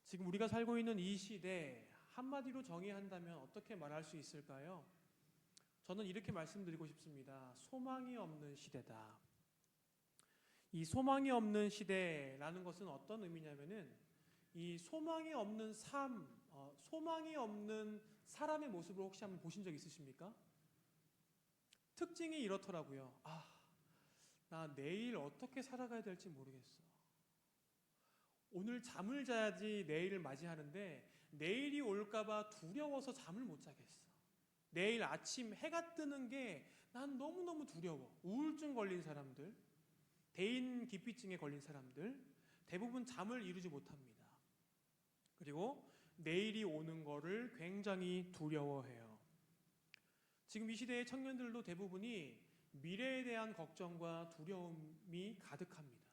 지금 우리가 살고 있는 이 시대 한마디로 정의한다면 어떻게 말할 수 있을까요? 저는 이렇게 말씀드리고 싶습니다. 소망이 없는 시대다. 이 소망이 없는 시대라는 것은 어떤 의미냐면은 이 소망이 없는 삶, 소망이 없는 사람의 모습을 혹시 한번 보신 적 있으십니까? 특징이 이렇더라고요. 나 내일 어떻게 살아가야 될지 모르겠어. 오늘 잠을 자야지 내일을 맞이하는데 내일이 올까봐 두려워서 잠을 못 자겠어. 내일 아침 해가 뜨는 게 난 너무너무 두려워. 우울증 걸린 사람들, 대인기피증에 걸린 사람들 대부분 잠을 이루지 못합니다. 그리고 내일이 오는 거를 굉장히 두려워해요. 지금 이 시대의 청년들도 대부분이 미래에 대한 걱정과 두려움이 가득합니다.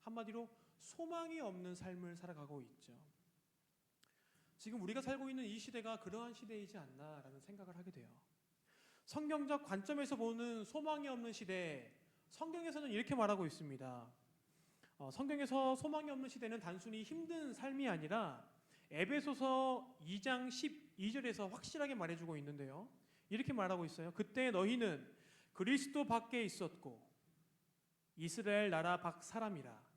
한마디로 소망이 없는 삶을 살아가고 있죠. 지금 우리가 살고 있는 이 시대가 그러한 시대이지 않나라는 생각을 하게 돼요. 성경적 관점에서 보는 소망이 없는 시대, 성경에서는 이렇게 말하고 있습니다. 성경에서 소망이 없는 시대는 단순히 힘든 삶이 아니라 에베소서 2장 12절에서 확실하게 말해주고 있는데요. 이렇게 말하고 있어요. 그때 너희는 그리스도 밖에 있었고 이스라엘 나라 밖 사람이라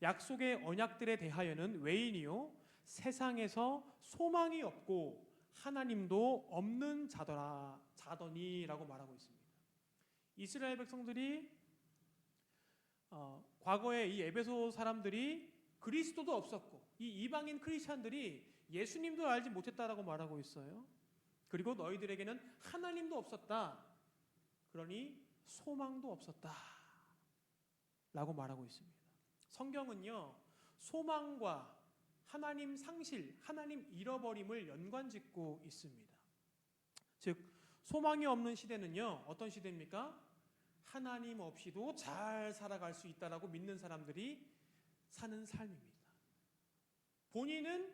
약속의 언약들에 대하여는 외인이요 세상에서 소망이 없고 하나님도 없는 자더니라고 말하고 있습니다. 이스라엘 백성들이 과거에 이 에베소 사람들이 그리스도도 없었고 이 이방인 크리스찬들이 예수님도 알지 못했다라고 말하고 있어요. 그리고 너희들에게는 하나님도 없었다. 그러니 소망도 없었다. 라고 말하고 있습니다. 성경은요, 소망과 하나님 상실, 하나님 잃어버림을 연관짓고 있습니다. 즉, 소망이 없는 시대는요, 어떤 시대입니까? 하나님 없이도 잘 살아갈 수 있다라고 믿는 사람들이 사는 삶입니다. 본인은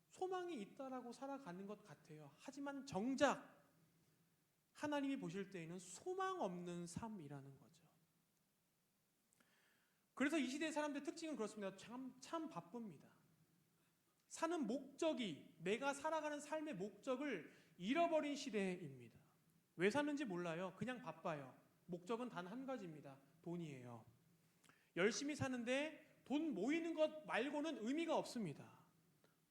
소망이 있다라고 살아가는 것 같아요. 하지만 정작 하나님이 보실 때에는 소망 없는 삶이라는 거죠. 그래서 이 시대의 사람들의 특징은 그렇습니다. 참 바쁩니다. 사는 목적이, 내가 살아가는 삶의 목적을 잃어버린 시대입니다. 왜 사는지 몰라요. 그냥 바빠요. 목적은 단 한 가지입니다. 돈이에요. 열심히 사는데 돈 모이는 것 말고는 의미가 없습니다.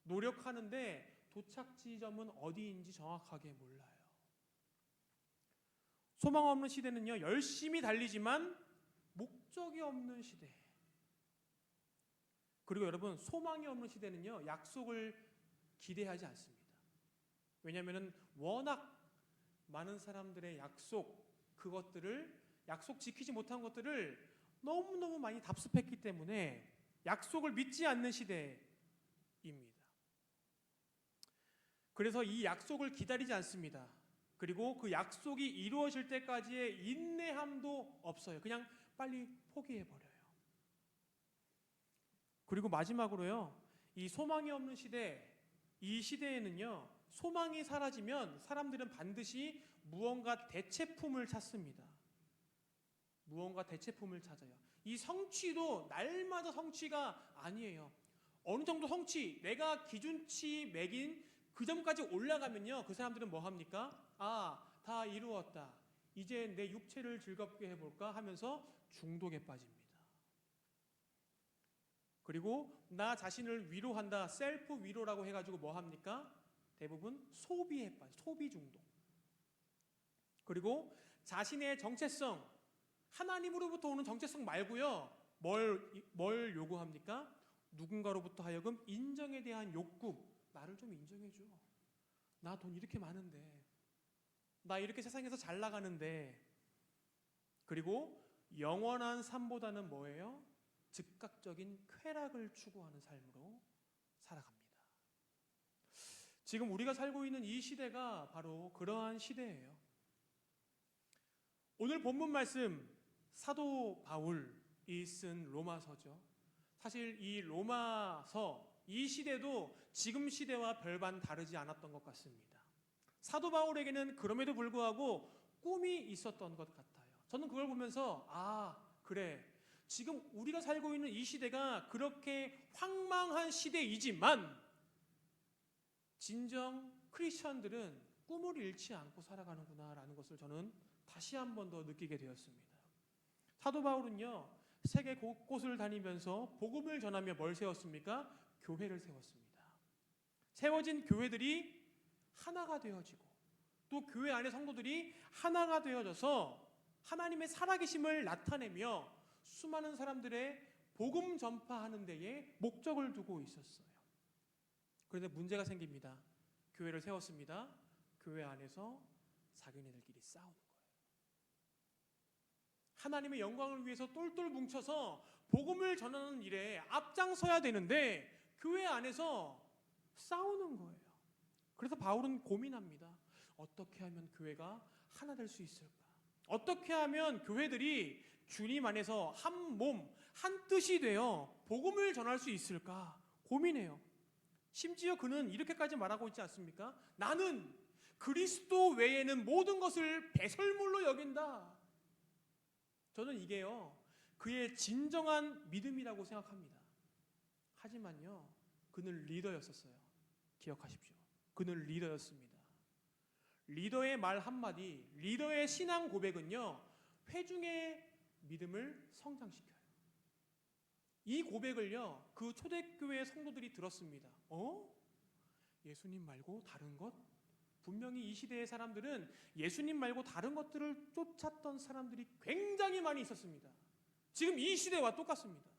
노력하는데 도착 지점은 어디인지 정확하게 몰라요. 소망 없는 시대는요, 열심히 달리지만 목적이 없는 시대. 그리고 여러분, 소망이 없는 시대는요, 약속을 기대하지 않습니다. 왜냐하면 워낙 많은 사람들의 약속 지키지 못한 것들을 너무너무 많이 답습했기 때문에 약속을 믿지 않는 시대입니다. 그래서 이 약속을 기다리지 않습니다. 그리고 그 약속이 이루어질 때까지의 인내함도 없어요. 그냥 빨리 포기해버려요. 그리고 마지막으로요, 이 소망이 없는 시대, 이 시대에는요, 소망이 사라지면 사람들은 반드시 무언가 대체품을 찾습니다. 무언가 대체품을 찾아요. 이 성취도 날마다 성취가 아니에요. 어느 정도 성취, 내가 기준치 매긴 그 점까지 올라가면요, 그 사람들은 뭐 합니까? 다 이루었다. 이제 내 육체를 즐겁게 해볼까 하면서 중독에 빠집니다. 그리고 나 자신을 위로한다, 셀프 위로라고 해가지고 뭐 합니까? 대부분 소비에 빠져, 소비 중독. 그리고 자신의 정체성, 하나님으로부터 오는 정체성 말고요, 뭘 요구합니까? 누군가로부터 하여금 인정에 대한 욕구. 나를 좀 인정해줘. 나 돈 이렇게 많은데, 나 이렇게 세상에서 잘 나가는데. 그리고 영원한 삶보다는 뭐예요? 즉각적인 쾌락을 추구하는 삶으로 살아갑니다. 지금 우리가 살고 있는 이 시대가 바로 그러한 시대예요. 오늘 본문 말씀, 사도 바울이 쓴 로마서죠. 사실 이 로마서, 이 시대도 지금 시대와 별반 다르지 않았던 것 같습니다. 사도 바울에게는 그럼에도 불구하고 꿈이 있었던 것 같아요. 저는 그걸 보면서 그래, 지금 우리가 살고 있는 이 시대가 그렇게 황망한 시대이지만 진정 크리스천들은 꿈을 잃지 않고 살아가는구나라는 것을 저는 다시 한 번 더 느끼게 되었습니다. 사도 바울은요, 세계 곳곳을 다니면서 복음을 전하며 뭘 세웠습니까? 교회를 세웠습니다. 세워진 교회들이 하나가 되어지고 또 교회 안의 성도들이 하나가 되어져서 하나님의 살아계심을 나타내며 수많은 사람들의 복음 전파하는 데에 목적을 두고 있었어요. 그런데 문제가 생깁니다. 교회를 세웠습니다. 교회 안에서 자기네들끼리 싸우는 거예요. 하나님의 영광을 위해서 똘똘 뭉쳐서 복음을 전하는 일에 앞장서야 되는데 교회 안에서 싸우는 거예요. 그래서 바울은 고민합니다. 어떻게 하면 교회가 하나 될 수 있을까? 어떻게 하면 교회들이 주님 안에서 한 몸, 한 뜻이 되어 복음을 전할 수 있을까? 고민해요. 심지어 그는 이렇게까지 말하고 있지 않습니까? 나는 그리스도 외에는 모든 것을 배설물로 여긴다. 저는 이게요, 그의 진정한 믿음이라고 생각합니다. 하지만요, 그는 리더였었어요. 기억하십시오. 그는 리더였습니다. 리더의 말 한마디, 리더의 신앙 고백은요, 회중의 믿음을 성장시켜요. 이 고백을요, 그 초대교회 성도들이 들었습니다. 예수님 말고 다른 것? 분명히 이 시대의 사람들은 예수님 말고 다른 것들을 쫓았던 사람들이 굉장히 많이 있었습니다. 지금 이 시대와 똑같습니다.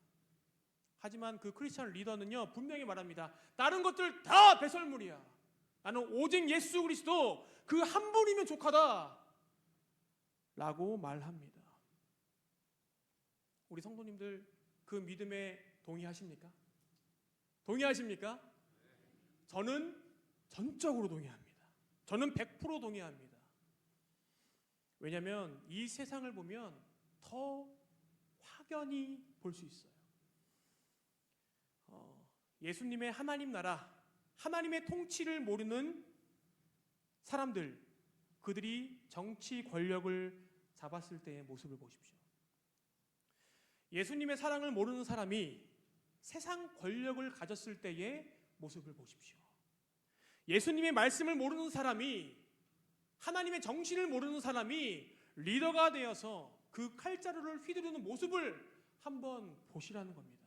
하지만 그 크리스천 리더는요, 분명히 말합니다. 다른 것들 다 배설물이야. 나는 오직 예수 그리스도 그 한 분이면 족하다 라고 말합니다. 우리 성도님들 그 믿음에 동의하십니까? 동의하십니까? 저는 전적으로 동의합니다. 저는 100% 동의합니다. 왜냐하면 이 세상을 보면 더 확연히 볼 수 있어요. 예수님의 하나님 나라, 하나님의 통치를 모르는 사람들, 그들이 정치 권력을 잡았을 때의 모습을 보십시오. 예수님의 사랑을 모르는 사람이 세상 권력을 가졌을 때의 모습을 보십시오. 예수님의 말씀을 모르는 사람이, 하나님의 정신을 모르는 사람이 리더가 되어서 그 칼자루를 휘두르는 모습을 한번 보시라는 겁니다.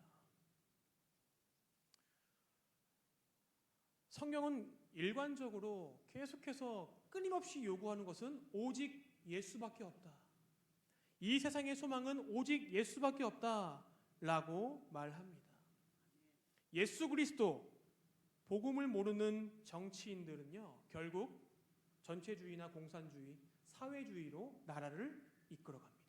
성경은 일관적으로 계속해서 끊임없이 요구하는 것은 오직 예수밖에 없다. 이 세상의 소망은 오직 예수밖에 없다라고 말합니다. 예수 그리스도, 복음을 모르는 정치인들은요, 결국 전체주의나 공산주의, 사회주의로 나라를 이끌어갑니다.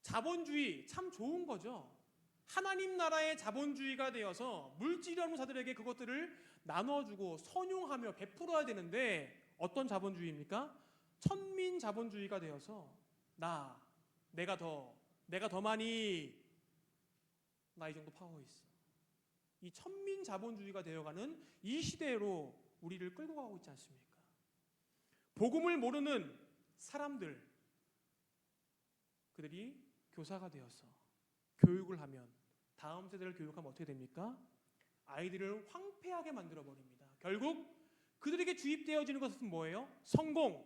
자본주의 참 좋은 거죠. 하나님 나라의 자본주의가 되어서 물질이라는 자들에게 그것들을 나눠주고 선용하며 베풀어야 되는데 어떤 자본주의입니까? 천민 자본주의가 되어서 내가 더 많이, 나 이 정도 파워 있어. 이 천민 자본주의가 되어가는 이 시대로 우리를 끌고 가고 있지 않습니까? 복음을 모르는 사람들, 그들이 교사가 되어서 교육을 하면, 다음 세대를 교육하면 어떻게 됩니까? 아이들을 황폐하게 만들어버립니다. 결국 그들에게 주입되어지는 것은 뭐예요? 성공,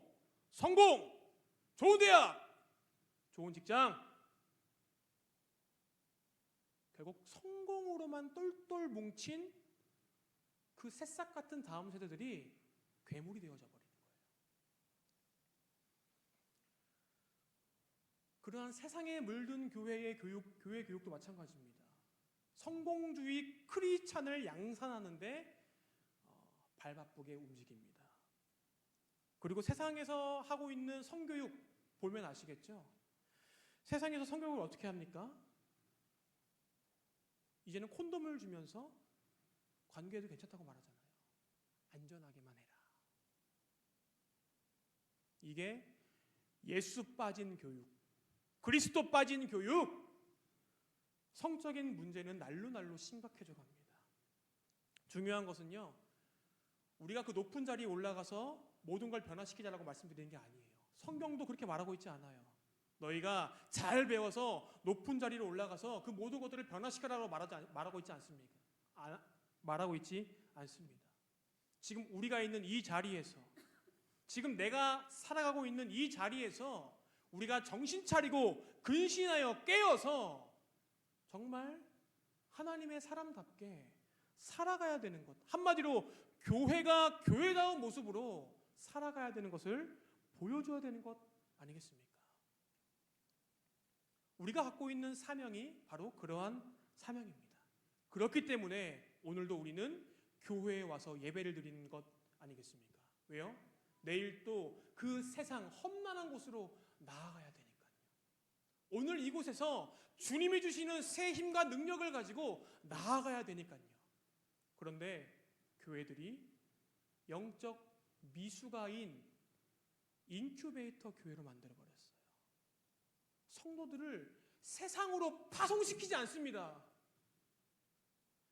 좋은 대학, 좋은 직장. 결국 성공으로만 똘똘 뭉친 그 새싹 같은 다음 세대들이 괴물이 되어져 버리는 거예요. 그러한 세상에 물든 교회 교육도 마찬가지입니다. 성공주의 크리스찬을 양산하는데 발바쁘게 움직입니다. 그리고 세상에서 하고 있는 성교육 보면 아시겠죠? 세상에서 성교육을 어떻게 합니까? 이제는 콘돔을 주면서 관계해도 괜찮다고 말하잖아요. 안전하게만 해라. 이게 예수 빠진 교육, 그리스도 빠진 교육, 성적인 문제는 날로 심각해져 갑니다. 중요한 것은요, 우리가 그 높은 자리에 올라가서 모든 걸 변화시키자라고 말씀드리는 게 아니에요. 성경도 그렇게 말하고 있지 않아요. 너희가 잘 배워서 높은 자리로 올라가서 그 모든 것들을 변화시켜라고 말하고 있지 않습니까? 말하고 있지 않습니다. 지금 우리가 있는 이 자리에서, 지금 내가 살아가고 있는 이 자리에서 우리가 정신 차리고 근신하여 깨어서 정말 하나님의 사람답게 살아가야 되는 것, 한마디로 교회가 교회다운 모습으로 살아가야 되는 것을 보여줘야 되는 것 아니겠습니까? 우리가 갖고 있는 사명이 바로 그러한 사명입니다. 그렇기 때문에 오늘도 우리는 교회에 와서 예배를 드리는 것 아니겠습니까? 왜요? 내일 또 그 세상 험난한 곳으로 나아가야 되니까요. 오늘 이곳에서 주님이 주시는 새 힘과 능력을 가지고 나아가야 되니까요. 그런데 교회들이 영적 미숙아인 인큐베이터 교회로 만들어버렸어요. 성도들을 세상으로 파송시키지 않습니다.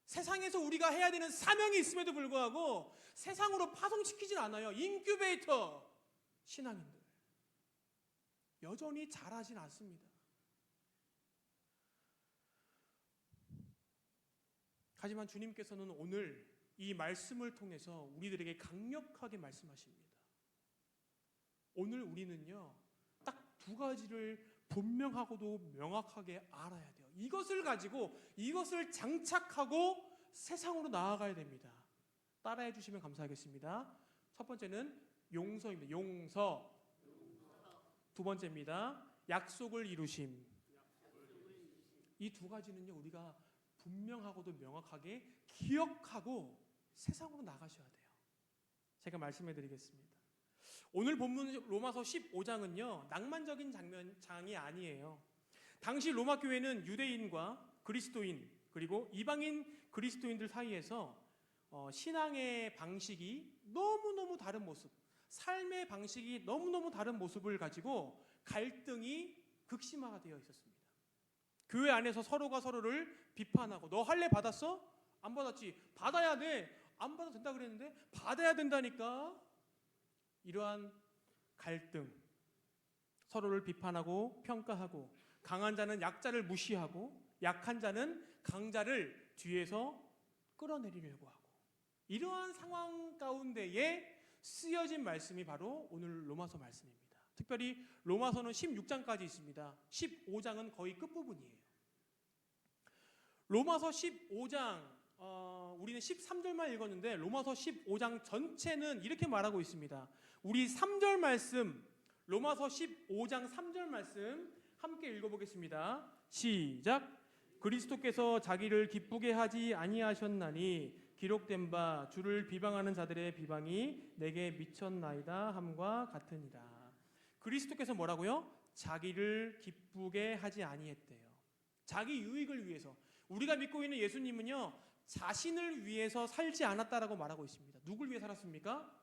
세상에서 우리가 해야 되는 사명이 있음에도 불구하고 세상으로 파송시키질 않아요. 인큐베이터 신앙인들 여전히 잘하진 않습니다. 하지만 주님께서는 오늘 이 말씀을 통해서 우리들에게 강력하게 말씀하십니다. 오늘 우리는요, 딱 두 가지를 분명하고도 명확하게 알아야 돼요. 이것을 가지고 이것을 장착하고 세상으로 나아가야 됩니다. 따라해 주시면 감사하겠습니다. 첫 번째는 용서입니다. 용서. 두 번째입니다. 약속을 이루심. 이 두 가지는요, 우리가 분명하고도 명확하게 기억하고 세상으로 나가셔야 돼요. 제가 말씀해 드리겠습니다. 오늘 본문 로마서 15장은요, 낭만적인 장이 아니에요. 당시 로마 교회는 유대인과 그리스도인 그리고 이방인 그리스도인들 사이에서 신앙의 방식이 너무너무 다른 모습, 삶의 방식이 너무너무 다른 모습을 가지고 갈등이 극심화가 되어 있었습니다. 교회 안에서 서로가 서로를 비판하고, 너 할례 받았어? 안 받았지? 받아야 돼. 안 받아도 된다 그랬는데 받아야 된다니까. 이러한 갈등, 서로를 비판하고 평가하고, 강한 자는 약자를 무시하고 약한 자는 강자를 뒤에서 끌어내리려고 하고, 이러한 상황 가운데에 쓰여진 말씀이 바로 오늘 로마서 말씀입니다. 특별히 로마서는 16장까지 있습니다. 15장은 거의 끝부분이에요. 로마서 15장 우리는 13절만 읽었는데 로마서 15장 전체는 이렇게 말하고 있습니다. 우리 3절 말씀, 로마서 15장 3절 말씀 함께 읽어보겠습니다. 시작. 그리스도께서 자기를 기쁘게 하지 아니하셨나니 기록된 바 주를 비방하는 자들의 비방이 내게 미쳤나이다 함과 같으니라. 그리스도께서 뭐라고요? 자기를 기쁘게 하지 아니했대요. 자기 유익을 위해서. 우리가 믿고 있는 예수님은요, 자신을 위해서 살지 않았다라고 말하고 있습니다. 누굴 위해 살았습니까?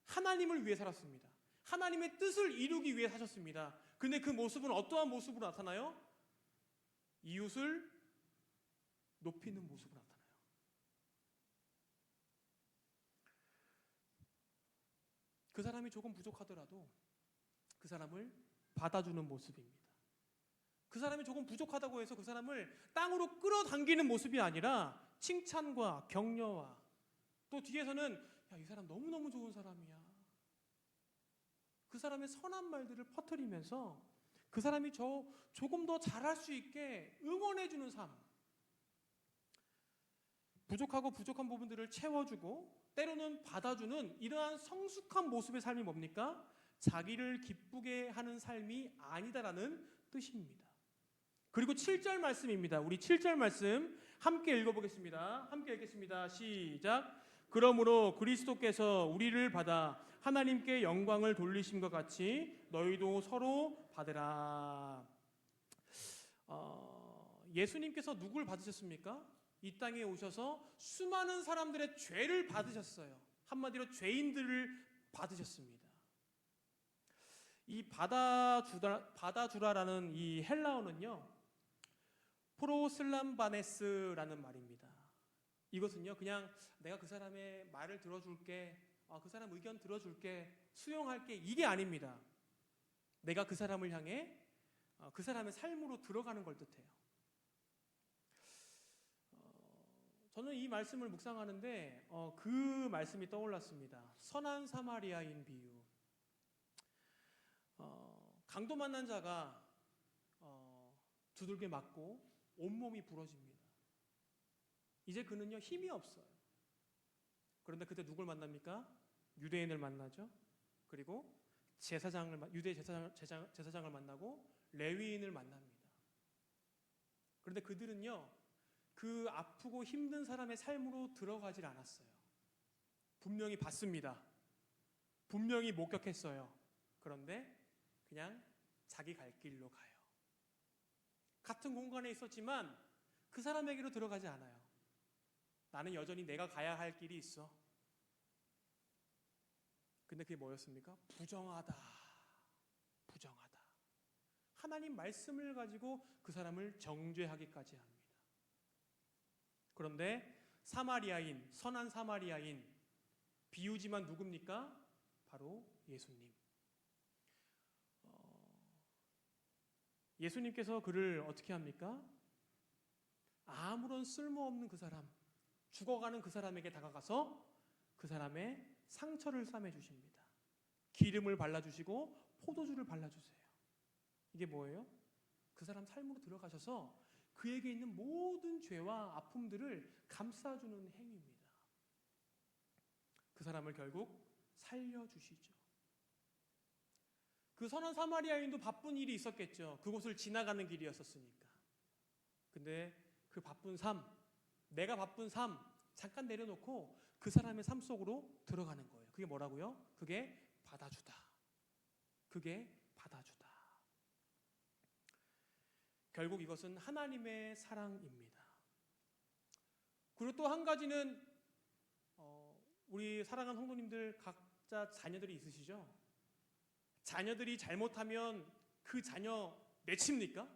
하나님을 위해 살았습니다. 하나님의 뜻을 이루기 위해 사셨습니다. 근데 그 모습은 어떠한 모습으로 나타나요? 이웃을 높이는 모습으로 나타나요. 그 사람이 조금 부족하더라도 그 사람을 받아주는 모습입니다. 그 사람이 조금 부족하다고 해서 그 사람을 땅으로 끌어당기는 모습이 아니라 칭찬과 격려와, 또 뒤에서는 야, 이 사람 너무너무 좋은 사람이야, 그 사람의 선한 말들을 퍼뜨리면서 그 사람이 조금 더 잘할 수 있게 응원해주는 삶, 부족한 부분들을 채워주고 때로는 받아주는 이러한 성숙한 모습의 삶이 뭡니까? 자기를 기쁘게 하는 삶이 아니다라는 뜻입니다. 그리고 7절 말씀입니다. 우리 7절 말씀 함께 읽어보겠습니다. 함께 읽겠습니다. 시작. 그러므로 그리스도께서 우리를 받아 하나님께 영광을 돌리심과 같이 너희도 서로 받으라. 예수님께서 누굴 받으셨습니까? 이 땅에 오셔서 수많은 사람들의 죄를 받으셨어요. 한마디로 죄인들을 받으셨습니다. 이 받아주라라는 이 헬라어는요, 프로슬람바네스라는 말입니다. 이것은요, 그냥 내가 그 사람의 말을 들어줄게, 그 사람 의견 들어줄게, 수용할게, 이게 아닙니다. 내가 그 사람을 향해 그 사람의 삶으로 들어가는 걸 뜻해요. 저는 이 말씀을 묵상하는데 그 말씀이 떠올랐습니다. 선한 사마리아인 비유. 강도 만난 자가 두들겨 맞고 온몸이 부러집니다. 이제 그는요 힘이 없어요. 그런데 그때 누굴 만납니까? 유대인을 만나죠. 그리고 유대 제사장을 만나고 레위인을 만납니다. 그런데 그들은요 그 아프고 힘든 사람의 삶으로 들어가질 않았어요. 분명히 봤습니다. 분명히 목격했어요. 그런데 그냥 자기 갈 길로 가요. 같은 공간에 있었지만 그 사람에게로 들어가지 않아요. 나는 여전히 내가 가야 할 길이 있어. 근데 그게 뭐였습니까? 부정하다. 부정하다. 하나님 말씀을 가지고 그 사람을 정죄하기까지 합니다. 그런데 사마리아인, 선한 사마리아인, 비유지만 누굽니까? 바로 예수님. 예수님께서 그를 어떻게 합니까? 아무런 쓸모없는 그 사람, 죽어가는 그 사람에게 다가가서 그 사람의 상처를 싸매주십니다. 기름을 발라주시고 포도주를 발라주세요. 이게 뭐예요? 그 사람 삶으로 들어가셔서 그에게 있는 모든 죄와 아픔들을 감싸주는 행위입니다. 그 사람을 결국 살려주시죠. 그 선한 사마리아인도 바쁜 일이 있었겠죠. 그곳을 지나가는 길이었었으니까. 근데 그 바쁜 삶, 내가 바쁜 삶 잠깐 내려놓고 그 사람의 삶 속으로 들어가는 거예요. 그게 뭐라고요? 그게 받아주다. 그게 받아주다. 결국 이것은 하나님의 사랑입니다. 그리고 또 한 가지는 우리 사랑하는 성도님들 각자 자녀들이 있으시죠? 자녀들이 잘못하면 그 자녀 내칩니까?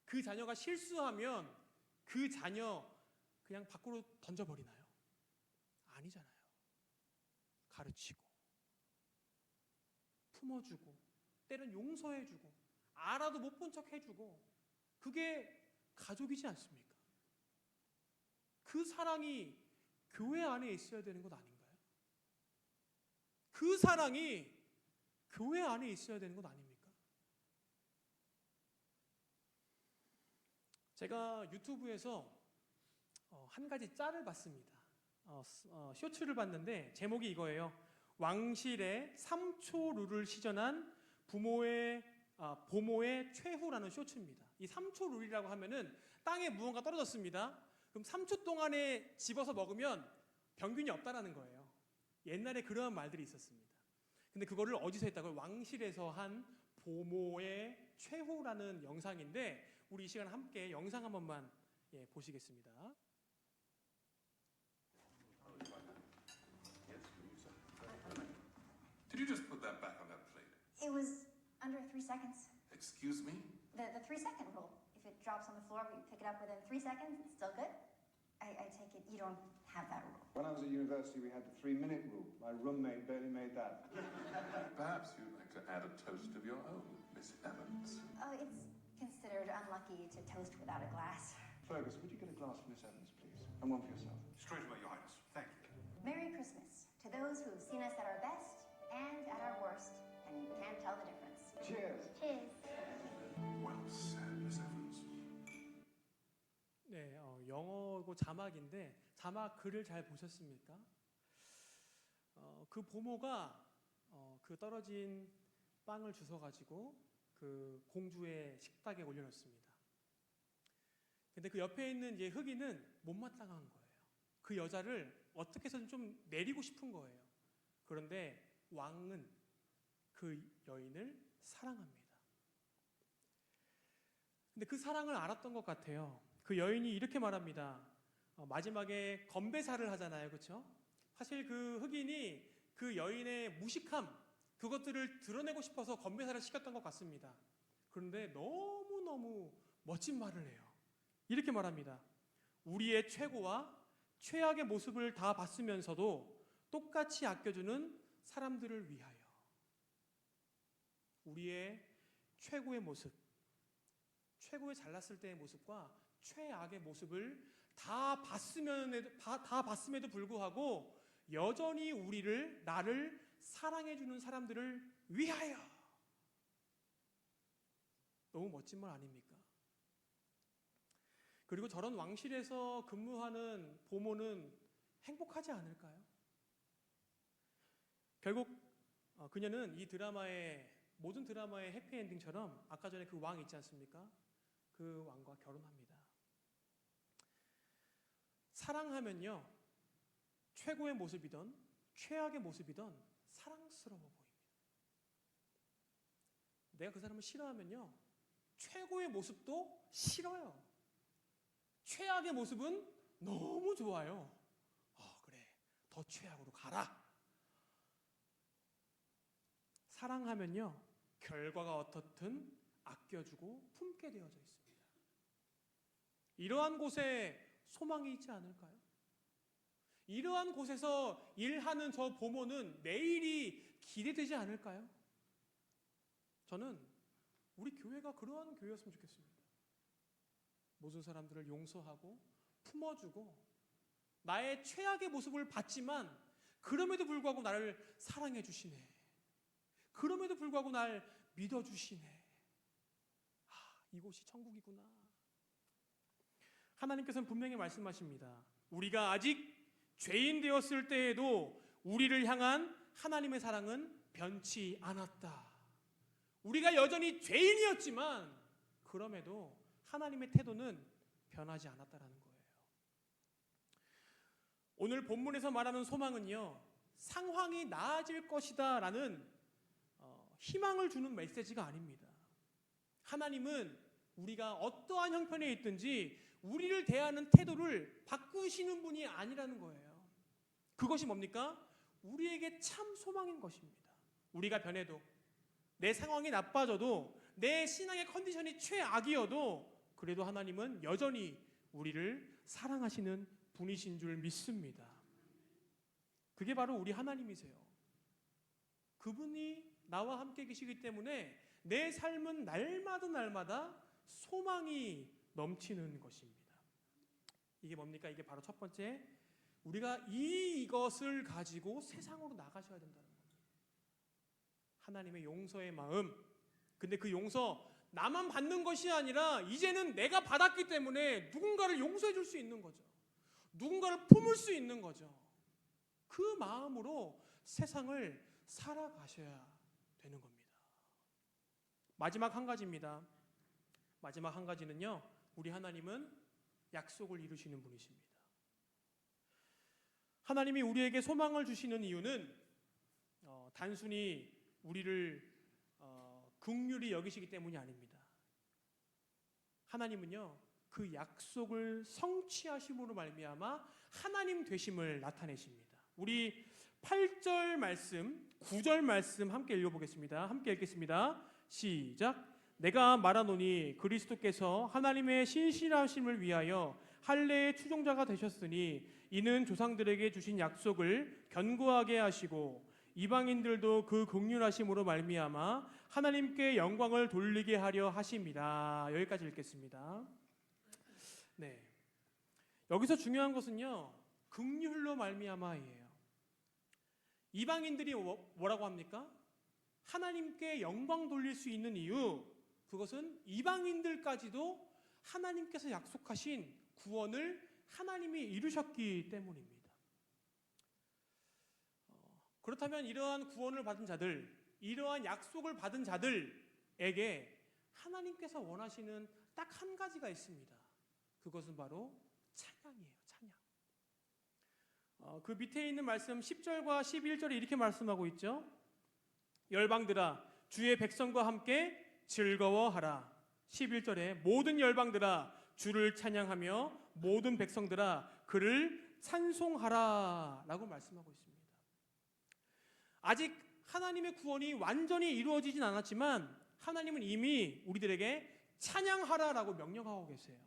그 자녀가 실수하면 그 자녀 그냥 밖으로 던져버리나요? 아니잖아요. 가르치고 품어주고 때론 용서해주고 알아도 못 본 척 해주고 그게 가족이지 않습니까? 그 사랑이 교회 안에 있어야 되는 것 아닌가요? 그 사랑이 교회 안에 있어야 되는 것 아닙니까? 제가 유튜브에서 한 가지 짤을 봤습니다. 쇼츠를 봤는데 제목이 이거예요. 왕실의 3초 룰을 시전한 보모의 최후라는 쇼츠입니다. 이 3초 룰이라고 하면은 땅에 무언가 떨어졌습니다. 그럼 3초 동안에 집어서 먹으면 병균이 없다라는 거예요. 옛날에 그러한 말들이 있었습니다. 근데 그거를 어디서 했다고요? 왕실에서 한 보모의 최후라는 영상인데 우리 이 시간 함께 영상 한 번만 보시겠습니다. Did you just put that back on that plate? It was under 3 seconds. Excuse me? The 3-second rule. If it drops on the floor, but you pick it up within 3 seconds, it's still good. I take it you don't have that rule. When I was at university, we had the 3-minute rule. My roommate barely made that. Perhaps you'd like to add a toast of your own, Miss Evans. Oh, it's considered unlucky to toast without a glass. Fergus, would you get a glass for Miss Evans, please? And one for yourself. Straight away, Your Highness. Thank you. Merry Christmas to those who have seen us at our best and at our worst and can't tell the difference. Cheers. Cheers. Well said, Miss Evans. 네, 영어고 자막인데 자막 글을 잘 보셨습니까? 그 보모가 그 떨어진 빵을 주워가지고 그 공주의 식탁에 올려놓습니다. 근데 그 옆에 있는 이제 흑인은 못마땅한 거예요. 그 여자를 어떻게 해서든 좀 내리고 싶은 거예요. 그런데 왕은 그 여인을 사랑합니다. 근데 그 사랑을 알았던 것 같아요. 그 여인이 이렇게 말합니다. 마지막에 건배사를 하잖아요. 그렇죠? 사실 그 흑인이 그 여인의 무식함 그것들을 드러내고 싶어서 건배사를 시켰던 것 같습니다. 그런데 너무너무 멋진 말을 해요. 이렇게 말합니다. 우리의 최고와 최악의 모습을 다 봤으면서도 똑같이 아껴주는 사람들을 위하여 우리의 최고의 모습, 최고의 잘났을 때의 모습과 최악의 모습을 다 봤음에도 불구하고 여전히 나를 사랑해주는 사람들을 위하여. 너무 멋진 말 아닙니까? 그리고 저런 왕실에서 근무하는 보모는 행복하지 않을까요? 결국 그녀는 이 모든 드라마의 해피엔딩처럼 아까 전에 그 왕 있지 않습니까? 그 왕과 결혼합니다. 사랑하면요, 최고의 모습이든 최악의 모습이든 사랑스러워 보입니다. 내가 그 사람을 싫어하면요, 최고의 모습도 싫어요. 최악의 모습은 너무 좋아요. 그래, 더 최악으로 가라. 사랑하면요, 결과가 어떻든 아껴주고 품게 되어져 있습니다. 이러한 곳에 소망이 있지 않을까요? 이러한 곳에서 일하는 저 보모는 내일이 기대되지 않을까요? 저는 우리 교회가 그러한 교회였으면 좋겠습니다. 모든 사람들을 용서하고 품어주고 나의 최악의 모습을 봤지만 그럼에도 불구하고 나를 사랑해 주시네. 그럼에도 불구하고 날 믿어주시네. 이곳이 천국이구나. 하나님께서는 분명히 말씀하십니다. 우리가 아직 죄인 되었을 때에도 우리를 향한 하나님의 사랑은 변치 않았다. 우리가 여전히 죄인이었지만 그럼에도 하나님의 태도는 변하지 않았다라는 거예요. 오늘 본문에서 말하는 소망은요, 상황이 나아질 것이다 라는 희망을 주는 메시지가 아닙니다. 하나님은 우리가 어떠한 형편에 있든지 우리를 대하는 태도를 바꾸시는 분이 아니라는 거예요. 그것이 뭡니까? 우리에게 참 소망인 것입니다. 우리가 변해도, 내 상황이 나빠져도, 내 신앙의 컨디션이 최악이어도 그래도 하나님은 여전히 우리를 사랑하시는 분이신 줄 믿습니다. 그게 바로 우리 하나님이세요. 그분이 나와 함께 계시기 때문에 내 삶은 날마다 소망이 넘치는 것입니다. 이게 뭡니까? 이게 바로 첫 번째, 우리가 이것을 가지고 세상으로 나가셔야 된다는 겁니다. 하나님의 용서의 마음. 근데 그 용서 나만 받는 것이 아니라 이제는 내가 받았기 때문에 누군가를 용서해 줄 수 있는 거죠. 누군가를 품을 수 있는 거죠. 그 마음으로 세상을 살아가셔야 되는 겁니다. 마지막 한 가지입니다. 마지막 한 가지는요, 우리 하나님은 약속을 이루시는 분이십니다. 하나님이 우리에게 소망을 주시는 이유는 단순히 우리를 긍휼히 여기시기 때문이 아닙니다. 하나님은요, 그 약속을 성취하심으로 말미암아 하나님 되심을 나타내십니다. 우리 8절 말씀, 9절 말씀 함께 읽어보겠습니다. 함께 읽겠습니다. 시작. 내가 말하노니 그리스도께서 하나님의 신실하심을 위하여 할례의 추종자가 되셨으니 이는 조상들에게 주신 약속을 견고하게 하시고 이방인들도 그 긍휼하심으로 말미암아 하나님께 영광을 돌리게 하려 하심이라. 여기까지 읽겠습니다. 네, 여기서 중요한 것은요, 긍휼로 말미암아예요. 이방인들이 뭐라고 합니까? 하나님께 영광 돌릴 수 있는 이유, 그것은 이방인들까지도 하나님께서 약속하신 구원을 하나님이 이루셨기 때문입니다. 그렇다면 이러한 구원을 받은 자들, 이러한 약속을 받은 자들에게 하나님께서 원하시는 딱 한 가지가 있습니다. 그것은 바로 찬양이에요. 찬양. 그 밑에 있는 말씀 10절과 11절에 이렇게 말씀하고 있죠. 열방들아 주의 백성과 함께 즐거워하라. 11절에 모든 열방들아 주를 찬양하며 모든 백성들아 그를 찬송하라 라고 말씀하고 있습니다. 아직 하나님의 구원이 완전히 이루어지진 않았지만 하나님은 이미 우리들에게 찬양하라라고 명령하고 계세요.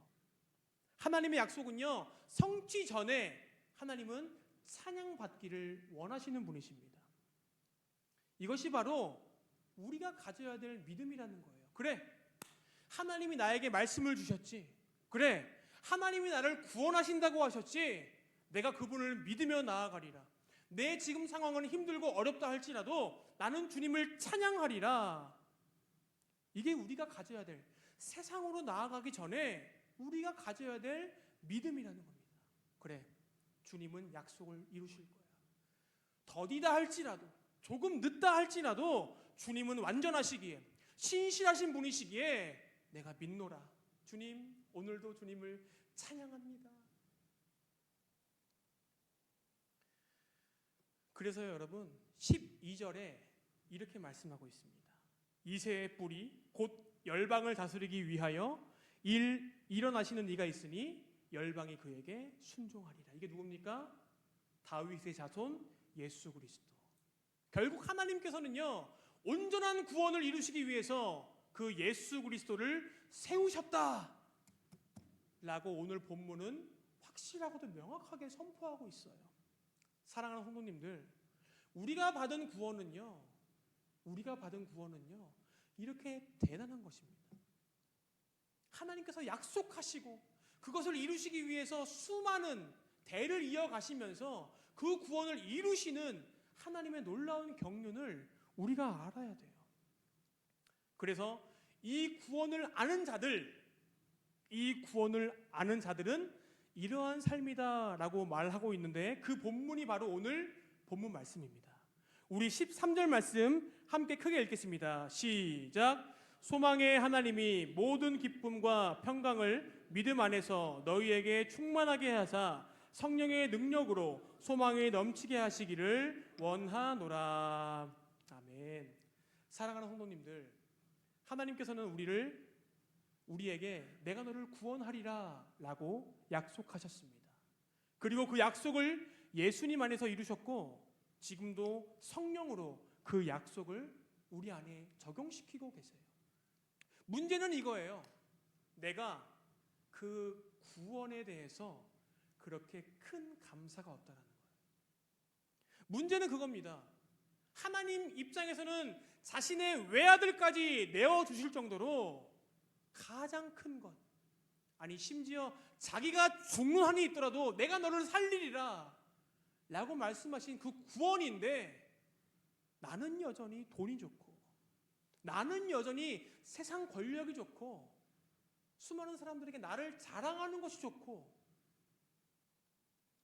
하나님의 약속은요, 성취 전에 하나님은 찬양받기를 원하시는 분이십니다. 이것이 바로 우리가 가져야 될 믿음이라는 거예요. 그래, 하나님이 나에게 말씀을 주셨지. 그래, 하나님이 나를 구원하신다고 하셨지. 내가 그분을 믿으며 나아가리라. 내 지금 상황은 힘들고 어렵다 할지라도 나는 주님을 찬양하리라. 이게 우리가 가져야 될, 세상으로 나아가기 전에 우리가 가져야 될 믿음이라는 겁니다. 그래, 주님은 약속을 이루실 거야. 더디다 할지라도, 조금 늦다 할지라도 주님은 완전하시기에, 신실하신 분이시기에 내가 믿노라. 주님, 오늘도 주님을 찬양합니다. 그래서요, 여러분, 12절에 이렇게 말씀하고 있습니다. 이새의 뿔이 곧 열방을 다스리기 위하여 일어나시는 이가 있으니 열방이 그에게 순종하리라. 이게 누굽니까? 다윗의 자손 예수 그리스도. 결국 하나님께서는요, 온전한 구원을 이루시기 위해서 그 예수 그리스도를 세우셨다 라고 오늘 본문은 확실하고도 명확하게 선포하고 있어요. 사랑하는 성도님들, 우리가 받은 구원은요 이렇게 대단한 것입니다. 하나님께서 약속하시고 그것을 이루시기 위해서 수많은 대를 이어가시면서 그 구원을 이루시는 하나님의 놀라운 경륜을 우리가 알아야 돼요. 그래서 이 구원을 아는 자들은 이러한 삶이다라고 말하고 있는데, 그 본문이 바로 오늘 본문 말씀입니다. 우리 13절 말씀 함께 크게 읽겠습니다. 시작. 소망의 하나님이 모든 기쁨과 평강을 믿음 안에서 너희에게 충만하게 하사 성령의 능력으로 소망이 넘치게 하시기를 원하노라. 아멘. 사랑하는 성도님들, 하나님께서는 우리에게 내가 너를 구원하리라 라고 약속하셨습니다. 그리고 그 약속을 예수님 안에서 이루셨고, 지금도 성령으로 그 약속을 우리 안에 적용시키고 계세요. 문제는 이거예요. 내가 그 구원에 대해서 그렇게 큰 감사가 없다는 거예요. 문제는 그겁니다. 하나님 입장에서는 자신의 외아들까지 내어주실 정도로 가장 큰 것, 아니 심지어 자기가 죽는 한이 있더라도 내가 너를 살리리라 라고 말씀하신 그 구원인데, 나는 여전히 돈이 좋고, 나는 여전히 세상 권력이 좋고, 수많은 사람들에게 나를 자랑하는 것이 좋고,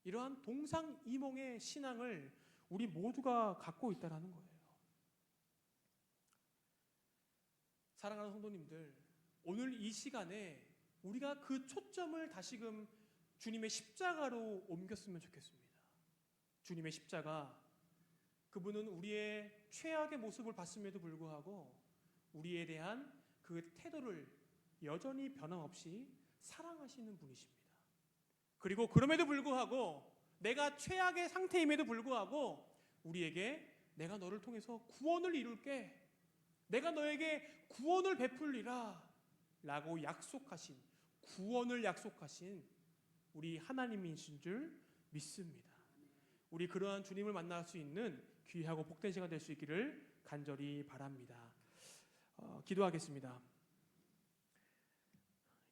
이러한 동상이몽의 신앙을 우리 모두가 갖고 있다는 거예요. 사랑하는 성도님들, 오늘 이 시간에 우리가 그 초점을 다시금 주님의 십자가로 옮겼으면 좋겠습니다. 주님의 십자가, 그분은 우리의 최악의 모습을 봤음에도 불구하고 우리에 대한 그 태도를 여전히 변함없이 사랑하시는 분이십니다. 그리고 그럼에도 불구하고, 내가 최악의 상태임에도 불구하고 우리에게 내가 너를 통해서 구원을 이룰게, 내가 너에게 구원을 베풀리라 라고 약속하신, 구원을 약속하신 우리 하나님이신 줄 믿습니다. 우리 그러한 주님을 만날 수 있는 귀하고 복된 시간 될 수 있기를 간절히 바랍니다. 기도하겠습니다.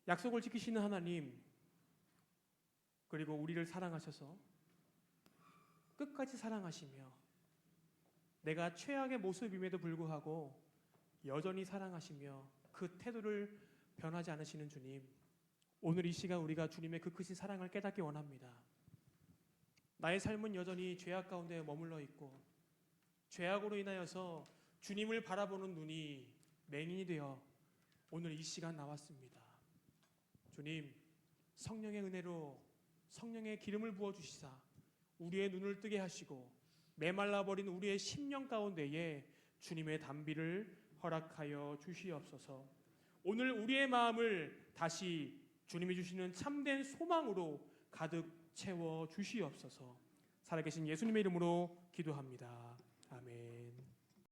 약속을 지키시는 하나님, 그리고 우리를 사랑하셔서 끝까지 사랑하시며 내가 최악의 모습임에도 불구하고 여전히 사랑하시며 그 태도를 변하지 않으시는 주님, 오늘 이 시간 우리가 주님의 그 크신 사랑을 깨닫기 원합니다. 나의 삶은 여전히 죄악 가운데 머물러 있고, 죄악으로 인하여서 주님을 바라보는 눈이 맹인이 되어 오늘 이 시간 나왔습니다. 주님, 성령의 은혜로 성령의 기름을 부어주시사 우리의 눈을 뜨게 하시고, 메말라버린 우리의 심령 가운데에 주님의 단비를 허락하여 주시옵소서. 오늘 우리의 마음을 다시 주님이 주시는 참된 소망으로 가득 채워 주시옵소서. 살아계신 예수님의 이름으로 기도합니다. 아멘.